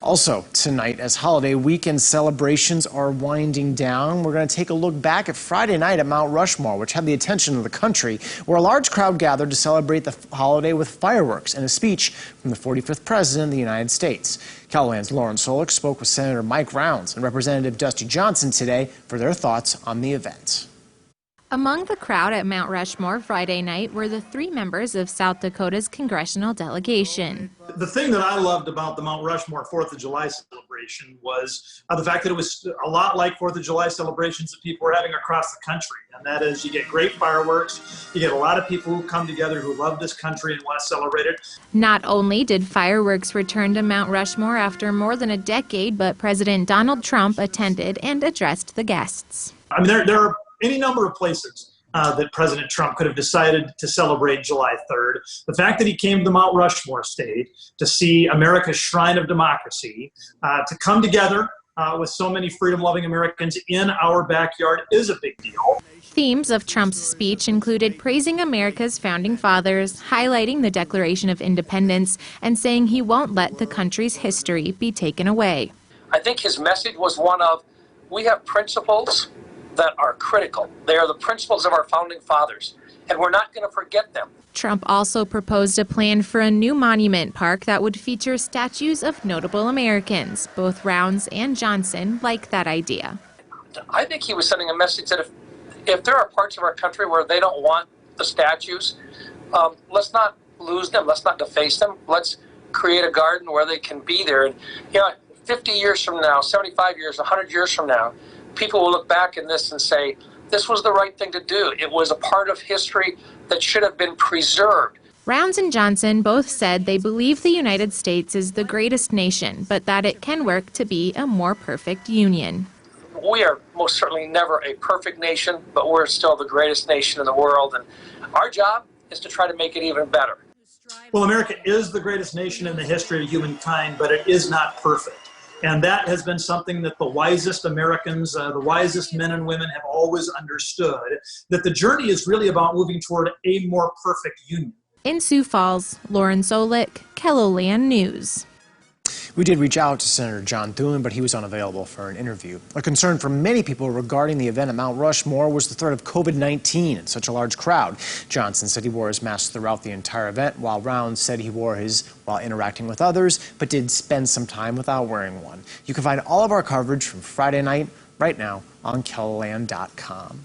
Also tonight, as holiday weekend celebrations are winding down, we're going to take a look back at Friday night at Mount Rushmore, which had the attention of the country, where a large crowd gathered to celebrate the holiday with fireworks and a speech from the 45th President of the United States. KELOLAND's Lauren Solich spoke with Senator Mike Rounds and Representative Dusty Johnson today for their thoughts on the event. Among the crowd at Mount Rushmore Friday night were the 3 members of South Dakota's congressional delegation. The thing that I loved about the Mount Rushmore 4th of July celebration was the fact that it was a lot like 4th of July celebrations that people were having across the country. And that is, you get great fireworks, you get a lot of people who come together who love this country and want to celebrate it. Not only did fireworks return to Mount Rushmore after more than a decade, but President Donald Trump attended and addressed the guests. I mean, there are any number of places that President Trump could have decided to celebrate July 3rd. The fact that he came to the Mount Rushmore state to see America's shrine of democracy, to come together with so many freedom-loving Americans in our backyard is a big deal. Themes of Trump's speech included praising America's founding fathers, highlighting the Declaration of Independence, and saying he won't let the country's history be taken away. I think his message was one of, we have principles that are critical. They are the principles of our founding fathers, and we're not going to forget them. Trump also proposed a plan for a new monument park that would feature statues of notable Americans. Both Rounds and Johnson like that idea. I think he was sending a message that if there are parts of our country where they don't want the statues, let's not lose them, let's not deface them, let's create a garden where they can be there. And 50 years from now, 75 years, 100 years from now, people will look back in this and say, this was the right thing to do. It was a part of history that should have been preserved. Rounds and Johnson both said they believe the United States is the greatest nation, but that it can work to be a more perfect union. We are most certainly never a perfect nation, but we're still the greatest nation in the world, and our job is to try to make it even better. Well, America is the greatest nation in the history of humankind, but it is not perfect. And that has been something that the wisest Americans, the wisest men and women have always understood, that the journey is really about moving toward a more perfect union. In Sioux Falls, Lauren Solich, KELOLAND News. We did reach out to Senator John Thune, but he was unavailable for an interview. A concern for many people regarding the event at Mount Rushmore was the threat of COVID-19 in such a large crowd. Johnson said he wore his mask throughout the entire event, while Rounds said he wore his while interacting with others, but did spend some time without wearing one. You can find all of our coverage from Friday night right now on KELOLAND.com.